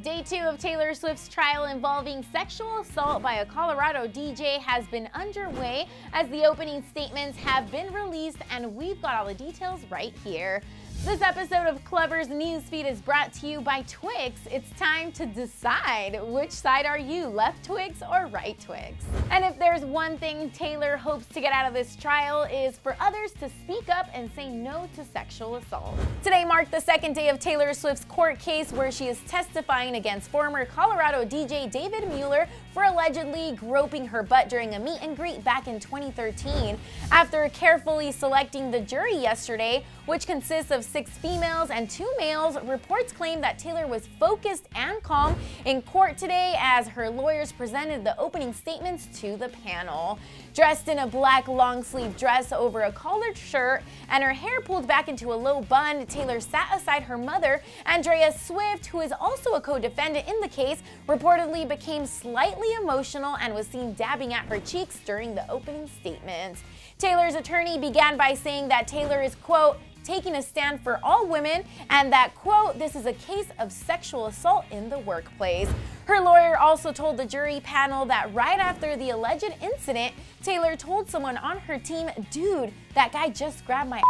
Day 2 of Taylor Swift's trial involving sexual assault by a Colorado DJ has been underway as the opening statements have been released, and we've got all the details right here. This episode of Clevver's newsfeed is brought to you by TWIX. It's time to decide, which side are you, LeftTWIX or RightTWIX? And if there's one thing Taylor hopes to get out of this trial is for others to speak up and say no to sexual assault. Today marked the second day of Taylor Swift's court case where she is testifying against former Colorado DJ David Mueller for allegedly groping her butt during a meet and greet back in 2013. After carefully selecting the jury yesterday, which consists of 6 females and 2 males, reports claim that Taylor was focused and calm in court today as her lawyers presented the opening statements to the panel. Dressed in a black long-sleeve dress over a collared shirt and her hair pulled back into a low bun, Taylor sat aside her mother, Andrea Swift, who is also a co-defendant in the case, reportedly became slightly emotional and was seen dabbing at her cheeks during the opening statements. Taylor's attorney began by saying that Taylor is, quote, taking a stand for all women, and that, quote, this is a case of sexual assault in the workplace. Her lawyer also told the jury panel that right after the alleged incident, Taylor told someone on her team, dude, that guy just grabbed my ass.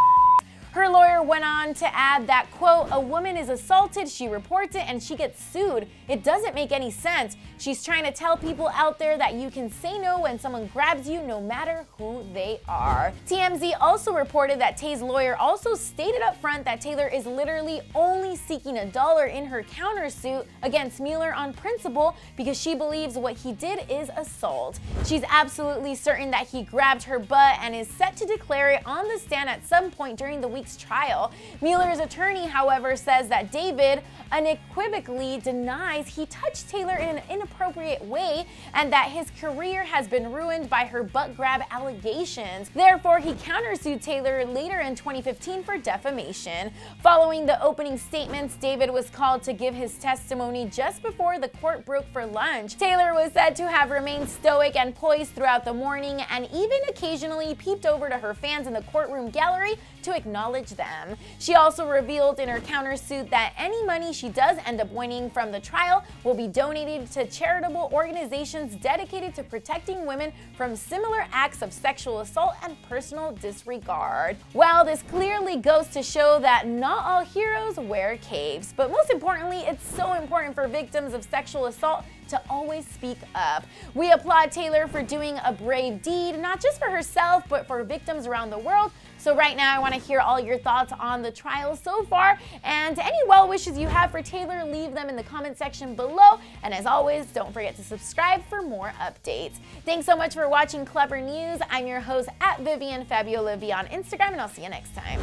Her lawyer went on to add that, quote, a woman is assaulted, she reports it, and she gets sued. It doesn't make any sense. She's trying to tell people out there that you can say no when someone grabs you, no matter who they are. TMZ also reported that Tay's lawyer also stated up front that Taylor is literally only seeking $1 in her countersuit against Mueller on principle because she believes what he did is assault. She's absolutely certain that he grabbed her butt and is set to declare it on the stand at some point during the week's trial. Mueller's attorney, however, says that David unequivocally denies he touched Taylor in an inappropriate way and that his career has been ruined by her butt grab allegations. Therefore, he countersued Taylor later in 2015 for defamation. Following the opening statements, David was called to give his testimony just before the court broke for lunch. Taylor was said to have remained stoic and poised throughout the morning and even occasionally peeped over to her fans in the courtroom gallery to acknowledge them. She also revealed in her countersuit that any money she does end up winning from the trial will be donated to charitable organizations dedicated to protecting women from similar acts of sexual assault and personal disregard. Well, this clearly goes to show that not all heroes wear capes, but most importantly, it's so important for victims of sexual assault to always speak up. We applaud Taylor for doing a brave deed, not just for herself, but for victims around the world. So right now, I want to hear all your thoughts on the trial so far, and any well wishes you have for Taylor, leave them in the comment section below. And as always, don't forget to subscribe for more updates. Thanks so much for watching Clevver News. I'm your host at VivianFabiolivia on Instagram, and I'll see you next time.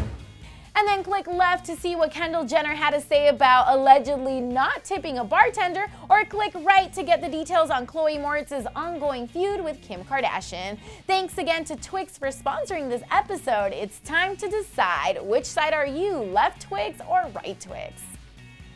And then click left to see what Kendall Jenner had to say about allegedly not tipping a bartender, or click right to get the details on Chloe Moritz's ongoing feud with Kim Kardashian. Thanks again to TWIX for sponsoring this episode. It's time to decide, which side are you, LeftTWIX or RightTWIX?